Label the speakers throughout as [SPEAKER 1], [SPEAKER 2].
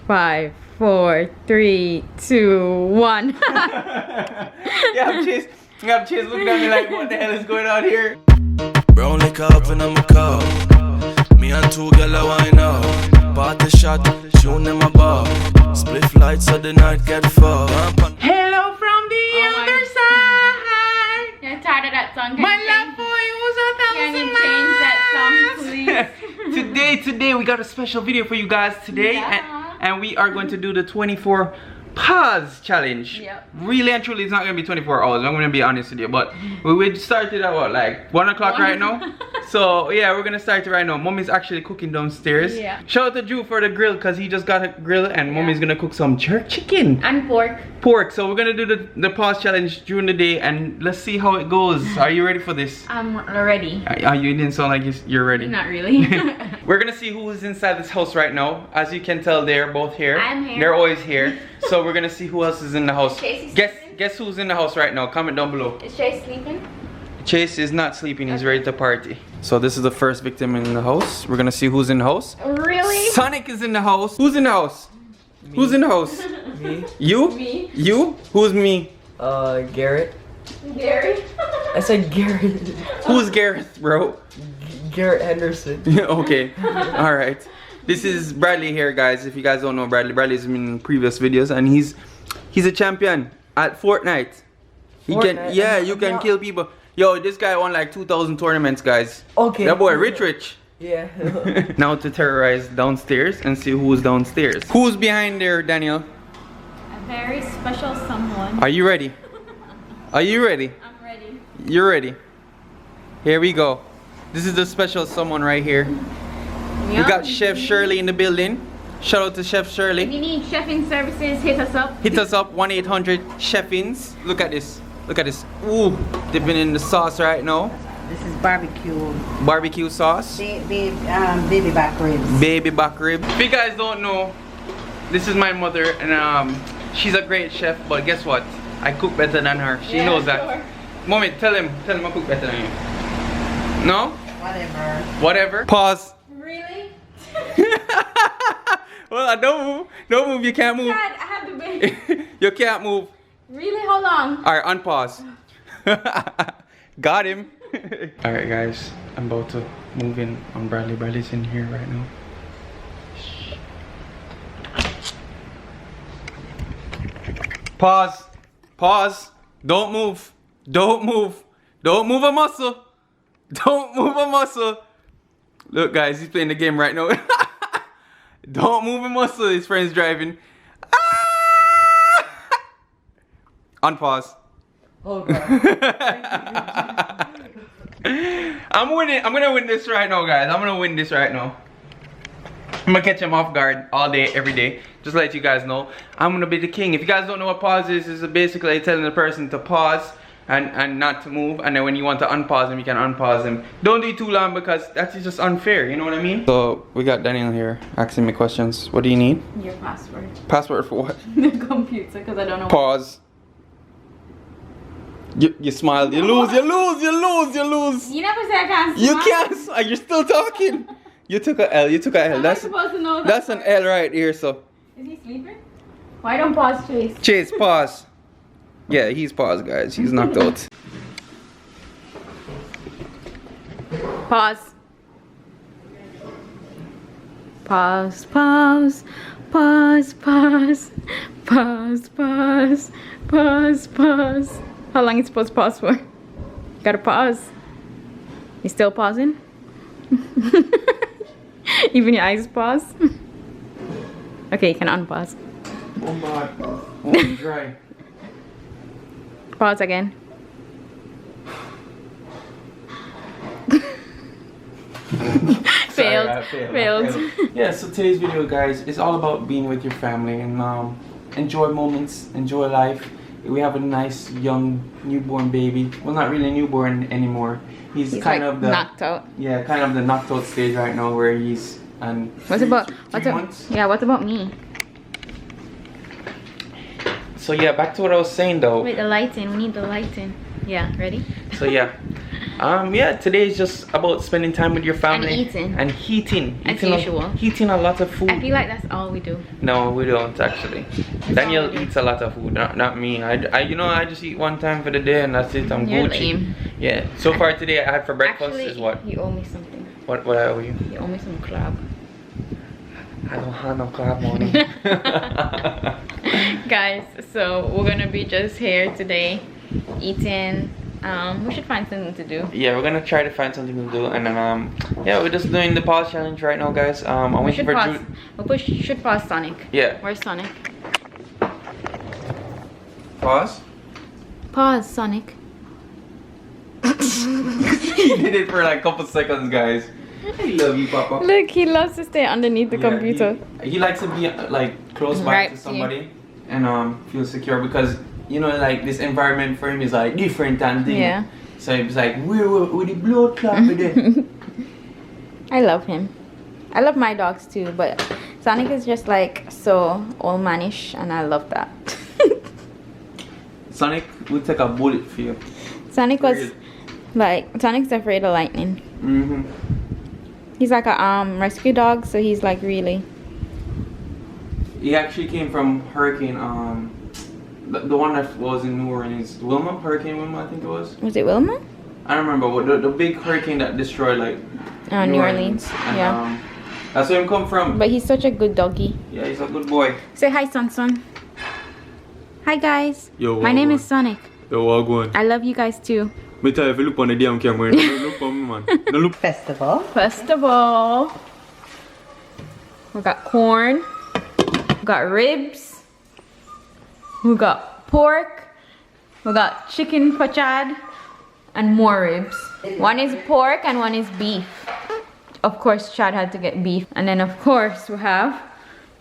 [SPEAKER 1] 5, 4, 3, 2, 1.
[SPEAKER 2] Chase looking at me like, what the hell is going on here?
[SPEAKER 3] Brown liquor up in my cup. Me and two girl I wine up. Party shot, tune in my bar. Split lights so the night get fucked.
[SPEAKER 2] Hello from the other side.
[SPEAKER 1] You're tired of that song?
[SPEAKER 2] My love for you was
[SPEAKER 1] Can you change that song, please?
[SPEAKER 2] Today we got a special video for you guys today,
[SPEAKER 1] Yeah.
[SPEAKER 2] and we are going to do the 24 pause challenge.
[SPEAKER 1] Yep.
[SPEAKER 2] Really and truly, it's not gonna be 24 hours. I'm gonna be honest with you, but we started at what, like 1 o'clock right now. So yeah, we're gonna start it right now. Mommy's actually cooking downstairs.
[SPEAKER 1] Yeah.
[SPEAKER 2] Shout out to Drew for the grill because he just got a grill, and Mommy's gonna cook some jerk chicken
[SPEAKER 1] And pork.
[SPEAKER 2] So we're gonna do the pause challenge during the day, and let's see how it goes. Are you ready for this?
[SPEAKER 1] I'm ready.
[SPEAKER 2] You didn't sound like you're ready.
[SPEAKER 1] Not really.
[SPEAKER 2] We're gonna see who is inside this house right now. As you can tell, they're both here.
[SPEAKER 1] I'm here.
[SPEAKER 2] They're always here. So we're gonna see who else is in the house.
[SPEAKER 1] Chase is
[SPEAKER 2] Guess who's in the house right now? Comment down below.
[SPEAKER 1] Is Chase sleeping?
[SPEAKER 2] Chase is not sleeping. He's ready to party. So this is the first victim in the house. We're gonna see who's in the house.
[SPEAKER 1] Really?
[SPEAKER 2] Sonic is in the house. Who's in the house? Me. Who's in the house?
[SPEAKER 4] Me.
[SPEAKER 2] You?
[SPEAKER 1] Me.
[SPEAKER 2] You? Who's me?
[SPEAKER 4] Garrett.
[SPEAKER 1] Gary?
[SPEAKER 4] I said Garrett.
[SPEAKER 2] Who's Gareth, bro?
[SPEAKER 4] Garrett Henderson.
[SPEAKER 2] Okay. All right. This is Bradley here, guys. If you guys don't know Bradley, Bradley's been in previous videos, and he's a champion at Fortnite. He can,
[SPEAKER 4] Fortnite?
[SPEAKER 2] yeah, you can kill people. Yo, this guy won like 2,000 tournaments, guys.
[SPEAKER 4] Okay.
[SPEAKER 2] That boy rich.
[SPEAKER 4] Yeah.
[SPEAKER 2] Now to terrorize downstairs and see who's downstairs. Who's behind there, Danielle?
[SPEAKER 1] A very special someone.
[SPEAKER 2] Are you ready? Are you ready?
[SPEAKER 1] I'm ready.
[SPEAKER 2] You're ready. Here we go. This is the special someone right here. We got Chef Shirley in the building. Shout out to Chef
[SPEAKER 1] If
[SPEAKER 2] Shirley.
[SPEAKER 1] you need chefing services, hit us up.
[SPEAKER 2] Hit us up 1-800-CHEFINS. Look at this. Look at this. Ooh, dipping in the sauce right now.
[SPEAKER 5] This is barbecue.
[SPEAKER 2] Barbecue sauce.
[SPEAKER 5] Baby back ribs.
[SPEAKER 2] Baby back rib. If you guys don't know, this is my mother, and she's a great chef. But guess what? I cook better than her. She knows that.
[SPEAKER 1] Sure.
[SPEAKER 2] Mommy, tell him I cook better than you. No? Whatever. Pause.
[SPEAKER 1] Really?
[SPEAKER 2] Well, don't move. Don't move. You can't move.
[SPEAKER 1] Dad, I have to be.
[SPEAKER 2] You can't move.
[SPEAKER 1] Really? How long?
[SPEAKER 2] Alright, unpause. Got him. Alright guys, I'm about to move in on Bradley. Bradley's in here right now. Pause. Pause. Don't move. Don't move. Don't move a muscle. Don't move a muscle. Look guys, he's playing the game right now. Don't move a muscle. His friend's driving. Unpause.
[SPEAKER 4] Oh God.
[SPEAKER 2] I'm winning. I'm gonna win this right now, guys. I'm gonna win this right now. I'm gonna catch him off guard all day, every day. Just to let you guys know, I'm gonna be the king. If you guys don't know what pause is basically telling the person to pause and not to move, and then when you want to unpause them, you can unpause them. Don't do it too long because that's just unfair. You know what I mean? So we got Danielle here asking me questions. What do you need?
[SPEAKER 1] Your password.
[SPEAKER 2] Password for what?
[SPEAKER 1] The computer, because I don't know.
[SPEAKER 2] Pause. You smiled. You lose. You lose. You lose. You lose.
[SPEAKER 1] You never said I can't
[SPEAKER 2] You
[SPEAKER 1] smile.
[SPEAKER 2] can't. You're still talking. You took a L. You took a L.
[SPEAKER 1] How am I supposed to know that?
[SPEAKER 2] That's an L right here. So
[SPEAKER 1] Is he sleeping? Why don't pause, Chase?
[SPEAKER 2] Chase, pause. Yeah, he's paused, guys. He's knocked out.
[SPEAKER 1] Pause. Pause, pause, pause, pause, pause, pause, pause, pause. How long is it supposed to pause for? Gotta pause. You still pausing? Even your eyes pause? Okay, you can unpause.
[SPEAKER 2] Oh my. Oh, I'm dry.
[SPEAKER 1] Pause again. Failed.
[SPEAKER 2] Sorry, I
[SPEAKER 1] Failed.
[SPEAKER 2] Yeah, so today's video, guys, is all about being with your family and enjoy moments, enjoy life. We have a nice young newborn baby. Well, not really newborn anymore. He's kind
[SPEAKER 1] like
[SPEAKER 2] of the
[SPEAKER 1] knocked out.
[SPEAKER 2] Yeah, kind of the knocked out stage right now, where he's and
[SPEAKER 1] What about
[SPEAKER 2] three months.
[SPEAKER 1] Yeah, what about me?
[SPEAKER 2] So yeah, back to what I was saying though.
[SPEAKER 1] Wait, the lighting. We need the lighting. Yeah, ready?
[SPEAKER 2] So yeah, Yeah, today is just about spending time with your family.
[SPEAKER 1] And eating. As usual.
[SPEAKER 2] Eating a lot of food.
[SPEAKER 1] I feel like that's all we do.
[SPEAKER 2] No, we don't actually. Danielle eats a lot of food, not me. I just eat one time for the day and that's it. I'm
[SPEAKER 1] You're
[SPEAKER 2] Gucci.
[SPEAKER 1] lame.
[SPEAKER 2] Yeah. So far today I had for breakfast
[SPEAKER 1] Actually,
[SPEAKER 2] is what?
[SPEAKER 1] you owe me something.
[SPEAKER 2] What I owe you?
[SPEAKER 1] You owe me some club.
[SPEAKER 2] I don't have no club money.
[SPEAKER 1] Guys, so we're gonna be just here today eating. We should find something to do.
[SPEAKER 2] Yeah, we're gonna try to find something to do, and then yeah, we're just doing the pause challenge right now, guys. I'm waiting for Jude.
[SPEAKER 1] We should pause Sonic.
[SPEAKER 2] Yeah.
[SPEAKER 1] Where's Sonic?
[SPEAKER 2] Pause.
[SPEAKER 1] Pause Sonic.
[SPEAKER 2] He did it for like a couple seconds, guys. I love you, Papa.
[SPEAKER 1] Look, he loves to stay underneath the computer.
[SPEAKER 2] He likes to be like close by
[SPEAKER 1] Right
[SPEAKER 2] to somebody and feel secure because you know like this environment for him is like different and thing.
[SPEAKER 1] Yeah.
[SPEAKER 2] So it's like with the blood clot with it.
[SPEAKER 1] I love him. I love my dogs too, but Sonic is just like so old manish, and I love that.
[SPEAKER 2] Sonic would take a bullet for you.
[SPEAKER 1] Sonic was like Sonic's afraid of lightning. He's like a rescue dog, so he's like really.
[SPEAKER 2] He actually came from Hurricane the one that was in New Orleans, Hurricane Wilma, I think it was.
[SPEAKER 1] Was it Wilma?
[SPEAKER 2] I don't remember what the big hurricane that destroyed like
[SPEAKER 1] New Orleans.
[SPEAKER 2] And,
[SPEAKER 1] Yeah.
[SPEAKER 2] That's where him come from.
[SPEAKER 1] But he's such a good doggy.
[SPEAKER 2] Yeah, he's a good boy.
[SPEAKER 1] Say hi, Son. Hi guys.
[SPEAKER 6] Yo,
[SPEAKER 1] my name is Sonic.
[SPEAKER 6] Yo, what going?
[SPEAKER 1] I love you guys too.
[SPEAKER 6] Me tell you, if you look on the damn camera, don't look on me, man. Don't look.
[SPEAKER 5] Festival.
[SPEAKER 1] First of all, we got corn, we got ribs, we got pork, we got chicken for Chad, and more ribs. One is pork and one is beef. Of course, Chad had to get beef. And then of course, we have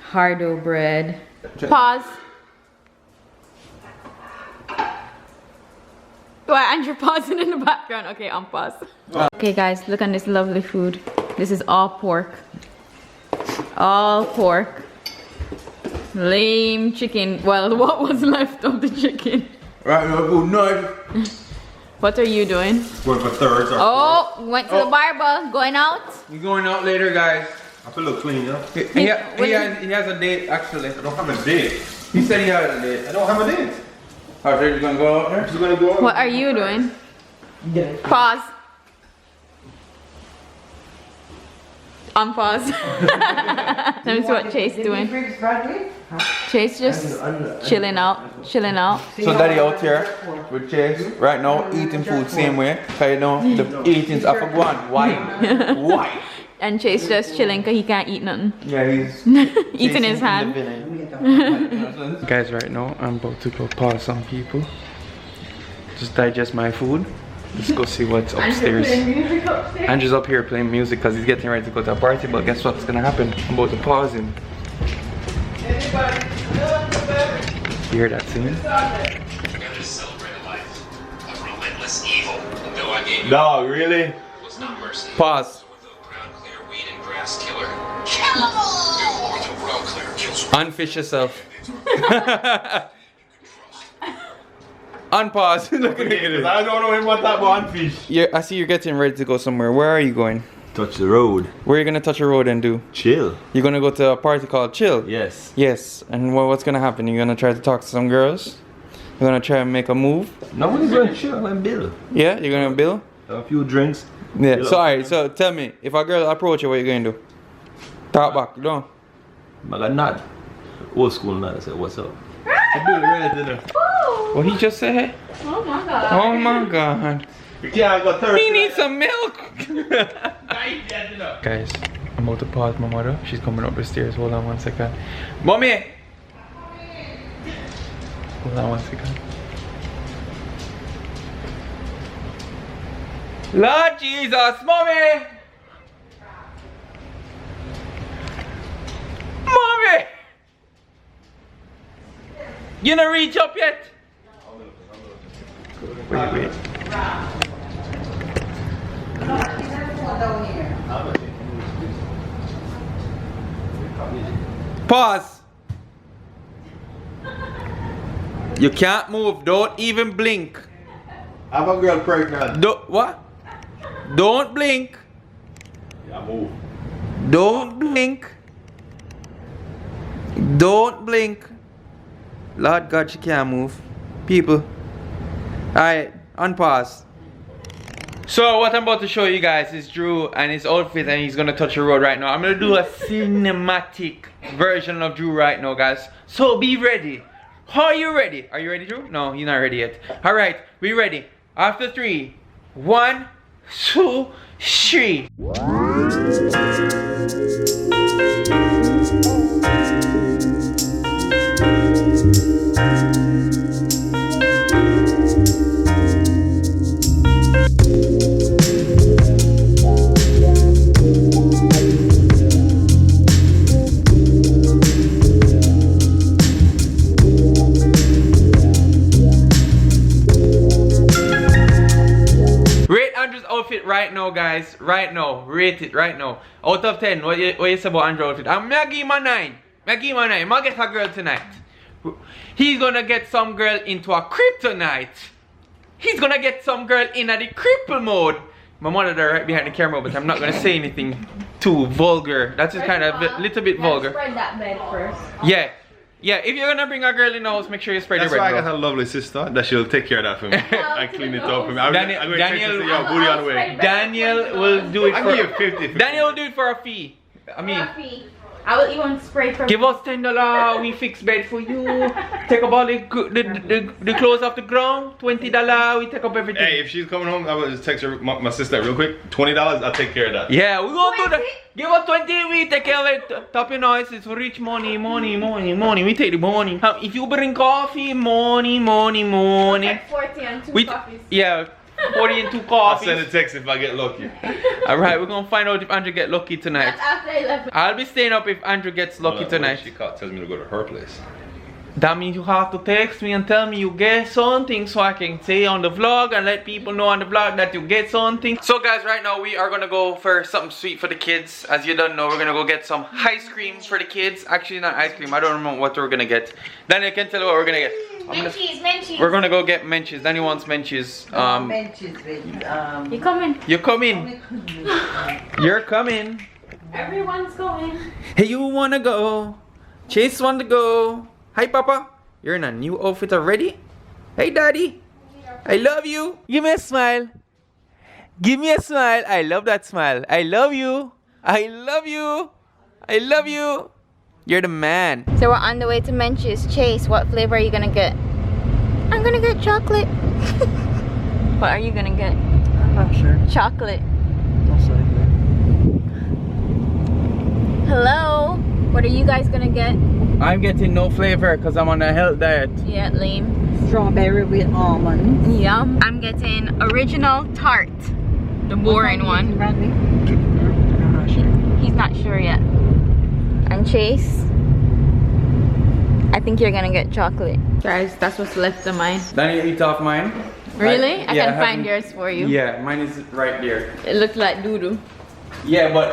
[SPEAKER 1] hardo bread. Pause. Why, and you're pausing in the background. Okay, unpause. Okay guys, look on this lovely food. This is all pork. All pork. Lame chicken. Well, what was left of the chicken?
[SPEAKER 6] Right now, good night.
[SPEAKER 1] What are you doing?
[SPEAKER 6] Going for thirds.
[SPEAKER 1] Oh, went to the barber. Going out?
[SPEAKER 2] We're going out later, guys.
[SPEAKER 6] I feel look clean, yeah.
[SPEAKER 2] He has a date actually.
[SPEAKER 6] I don't have a date.
[SPEAKER 2] He said he had a date.
[SPEAKER 6] I don't have a date.
[SPEAKER 2] Oh, so you're gonna go out there?
[SPEAKER 6] Just gonna go.
[SPEAKER 1] What are you doing? Pause. Unpause. Let me see what Chase doing. Chase just chilling out.
[SPEAKER 2] So Daddy out here with Chase right now eating food same way. Cause you know the eating's up for one. Why? Why?
[SPEAKER 1] And Chase just chilling because he can't eat nothing.
[SPEAKER 2] Yeah, he's
[SPEAKER 1] Eating his hand.
[SPEAKER 2] Guys, right now I'm about to go pause some people. Just digest my food. Let's go see what's upstairs. Andrew's up here playing music because he's getting ready to go to a party, but guess what's gonna happen? I'm about to pause him. You hear that scene?
[SPEAKER 6] No, really?
[SPEAKER 2] Pause. Unfish yourself. Unpause. Look at it.
[SPEAKER 6] I don't know him what that one fish.
[SPEAKER 2] Yeah, I see you're getting ready to go somewhere. Where are you going?
[SPEAKER 6] Touch the road.
[SPEAKER 2] Where are you gonna touch a road and do?
[SPEAKER 6] Chill.
[SPEAKER 2] You're gonna go to a party called Chill?
[SPEAKER 6] Yes.
[SPEAKER 2] Yes. And what's gonna happen? You're gonna try to talk to some girls? You're gonna try and make a move?
[SPEAKER 6] Nobody's gonna chill and bill.
[SPEAKER 2] Yeah? You're gonna bill?
[SPEAKER 6] A few drinks.
[SPEAKER 2] Yeah. So alright, so tell me, if a girl approach you, what you gonna do? Talk back, you know?
[SPEAKER 6] I got nod. Old school nod. I said, what's up? I do it right dinner.
[SPEAKER 2] What he just said?
[SPEAKER 1] Oh my god.
[SPEAKER 2] Oh my god.
[SPEAKER 6] Yeah, I got thirsty.
[SPEAKER 2] He needs some milk! Guys, I'm about to pause my mother. She's coming up the stairs. Hold on 1 second. Mommy! Hold on 1 second. Lord Jesus, Mommy! Mommy! You not reach up yet? Wait. Pause. You can't move. Don't even blink.
[SPEAKER 6] I'm a girl pregnant.
[SPEAKER 2] What? Don't blink.
[SPEAKER 6] Yeah, move.
[SPEAKER 2] Don't blink. Don't blink. Lord God, she can't move. People. Alright, unpause. So what I'm about to show you guys is Drew and his outfit, and he's gonna touch the road right now. I'm gonna do a cinematic version of Drew right now, guys. So be ready. Are you ready? Are you ready, Drew? No, you're not ready yet. Alright, we ready. After 3, 1, 2, 3. Rate Andrew's outfit right now, guys. Right now. Rate it right now. Out of 10, what you say about Andrew's outfit? I'm gonna give him a 9. I'm gonna get a girl tonight. He's gonna get some girl into a kryptonite. He's gonna get some girl in a the cripple mode. My monitor right behind the camera, but I'm not gonna say anything too vulgar. That's just kind of a little bit vulgar.
[SPEAKER 1] Spread that bed first.
[SPEAKER 2] Yeah. Yeah, if you're gonna bring a girl in the house, make sure you spread
[SPEAKER 6] That's
[SPEAKER 2] your
[SPEAKER 6] why I
[SPEAKER 2] bed,
[SPEAKER 6] got a lovely sister that she'll take care of that for me. I clean it up for me. I'm going to text
[SPEAKER 2] Daniel,
[SPEAKER 6] her and say, yo, booty on the way.
[SPEAKER 2] Daniel will do it
[SPEAKER 6] I'll
[SPEAKER 2] for
[SPEAKER 6] give you 50.
[SPEAKER 2] Daniel will do it for a fee. I mean,
[SPEAKER 1] I will even spray for.
[SPEAKER 2] give us $10, we fix bed for you. Take up all the clothes off the ground. $20, we take up everything.
[SPEAKER 6] Hey, if she's coming home, I will just text her, my sister real quick. $20, I'll take care of that.
[SPEAKER 2] Yeah, we gonna do that. Give us 20, we take care of it. Top your noise, it's rich money. We take the money. If you bring coffee, money.
[SPEAKER 1] Like 40 and 2 coffees.
[SPEAKER 2] Yeah, 40 and 2
[SPEAKER 6] I'll
[SPEAKER 2] coffees.
[SPEAKER 6] send a text if I get lucky.
[SPEAKER 2] Alright, we're gonna find out if Andrew get lucky tonight.
[SPEAKER 1] That's after 11.
[SPEAKER 2] I'll be staying up if Andrew gets lucky tonight.
[SPEAKER 6] She tells me to go to her place.
[SPEAKER 2] That means you have to text me and tell me you get something so I can say on the vlog and let people know on the vlog that you get something. So guys, right now we are gonna go for something sweet for the kids. As you don't know, we're gonna go get some ice cream for the kids. Actually not ice cream, I don't remember what we're gonna get. Daniel can tell you what we're gonna get.
[SPEAKER 1] Menchie's.
[SPEAKER 2] We're gonna go get Menchie's. Danny wants Menchie's.
[SPEAKER 5] Benches with
[SPEAKER 1] You coming?
[SPEAKER 2] You're coming. You're coming.
[SPEAKER 1] Everyone's going.
[SPEAKER 2] Hey, you wanna go? Chase want to go. Hi, Papa. You're in a new outfit already? Hey, Daddy. I love you. Give me a smile. Give me a smile. I love that smile. I love you. I love you. I love you. You're the man.
[SPEAKER 1] So we're on the way to Menchie's. Chase, what flavor are you gonna get? I'm gonna get chocolate. What are you gonna get?
[SPEAKER 4] I'm not sure.
[SPEAKER 1] Chocolate.
[SPEAKER 4] Most likely.
[SPEAKER 1] Hello. What are you guys gonna get?
[SPEAKER 2] I'm getting no flavor because I'm on a health diet.
[SPEAKER 1] Yeah, lame.
[SPEAKER 5] strawberry with almonds.
[SPEAKER 1] Yum. I'm getting original tart. The boring one.
[SPEAKER 5] Bradley?
[SPEAKER 4] I'm not sure.
[SPEAKER 1] He's not sure yet. And Chase, I think you're gonna get chocolate. Guys, that's what's left of mine.
[SPEAKER 2] Daniel eat off mine.
[SPEAKER 1] Really? I
[SPEAKER 2] Yeah,
[SPEAKER 1] can
[SPEAKER 2] I
[SPEAKER 1] find
[SPEAKER 2] haven't-
[SPEAKER 1] yours for you.
[SPEAKER 2] Yeah, mine is right there.
[SPEAKER 1] It looked like doo-doo.
[SPEAKER 2] Yeah, but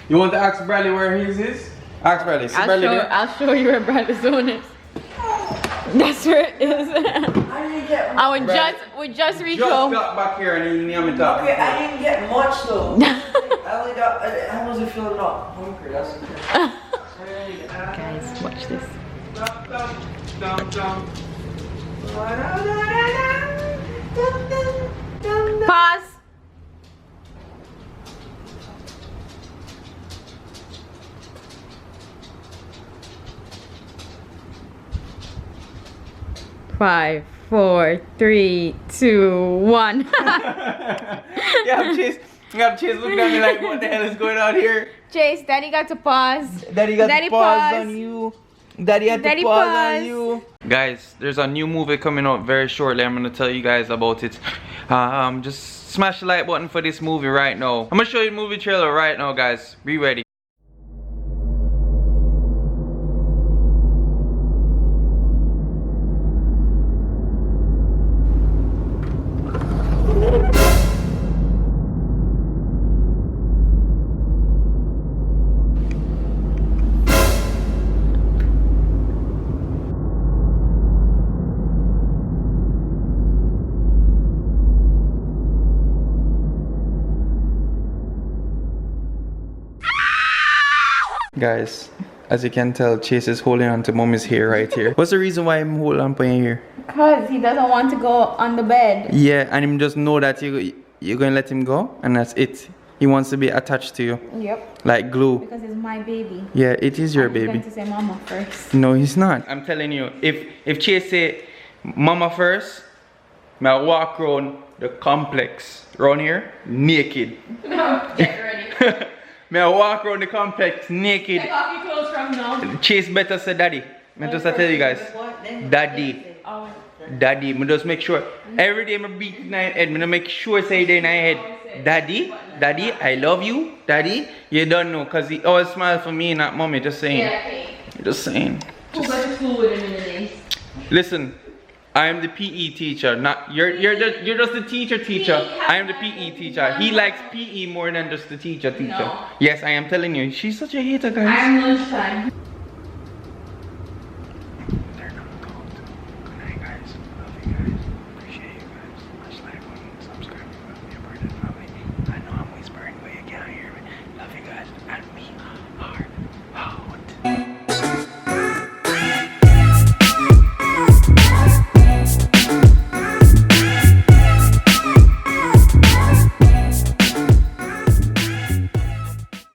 [SPEAKER 2] you want to ask Bradley where his is? Ask Bradley. See Bradley there?
[SPEAKER 1] I'll show you where Bradley's own is. That's where it is.
[SPEAKER 4] I didn't get
[SPEAKER 1] I would we just reached home.
[SPEAKER 2] got back here and you name it up.
[SPEAKER 4] Okay, I didn't get much though. I only got. I wasn't feeling not hungry. That's okay.
[SPEAKER 1] Guys, watch this. Pause. Five, 4, 3, 2, 1.
[SPEAKER 2] Yeah, Chase looking at me like, what the hell is going on here?
[SPEAKER 1] Chase, Daddy got to pause.
[SPEAKER 2] Daddy got
[SPEAKER 1] Daddy
[SPEAKER 2] to pause
[SPEAKER 1] pause.
[SPEAKER 2] on you. Daddy had
[SPEAKER 1] Daddy
[SPEAKER 2] to pause
[SPEAKER 1] pause.
[SPEAKER 2] on you. Guys, there's a new movie coming out very shortly. I'm gonna tell you guys about it. Just smash the like button for this movie right now. I'm gonna show you the movie trailer right now, guys. Be ready. Guys, as you can tell, Chase is holding on to mommy's hair right here. What's the reason why I'm holding on to your hair?
[SPEAKER 1] Because he doesn't want to go on the bed.
[SPEAKER 2] Yeah, and him just know that you're going to let him go, and that's it. He wants to be attached to you.
[SPEAKER 1] Yep.
[SPEAKER 2] Like glue.
[SPEAKER 1] Because it's my baby.
[SPEAKER 2] Yeah, it is your
[SPEAKER 1] And he's
[SPEAKER 2] baby.
[SPEAKER 1] going to say mama first.
[SPEAKER 2] No, he's not. I'm telling you, if Chase say mama first, may I walk around the complex around here naked.
[SPEAKER 1] No, get ready.
[SPEAKER 2] May I walk around the complex naked.
[SPEAKER 1] Take off your clothes from now.
[SPEAKER 2] Chase better say daddy. Me just tell you guys. Daddy.
[SPEAKER 1] Oh.
[SPEAKER 2] Daddy. Me just make sure. Every day me beat in my head. Me make sure say it in my head. Daddy. Daddy, I love you. Daddy. You don't know. Cause he always smile for me, not mommy. Just saying.
[SPEAKER 1] Yeah, okay.
[SPEAKER 2] Just saying.
[SPEAKER 1] Who got to school with him in the day?
[SPEAKER 2] Listen. I am the PE teacher, not you're just the teacher. I am the PE teacher. He likes PE more than just the teacher.
[SPEAKER 1] No.
[SPEAKER 2] Yes, I am telling you. She's such a hater, guys.
[SPEAKER 1] I am lunchtime.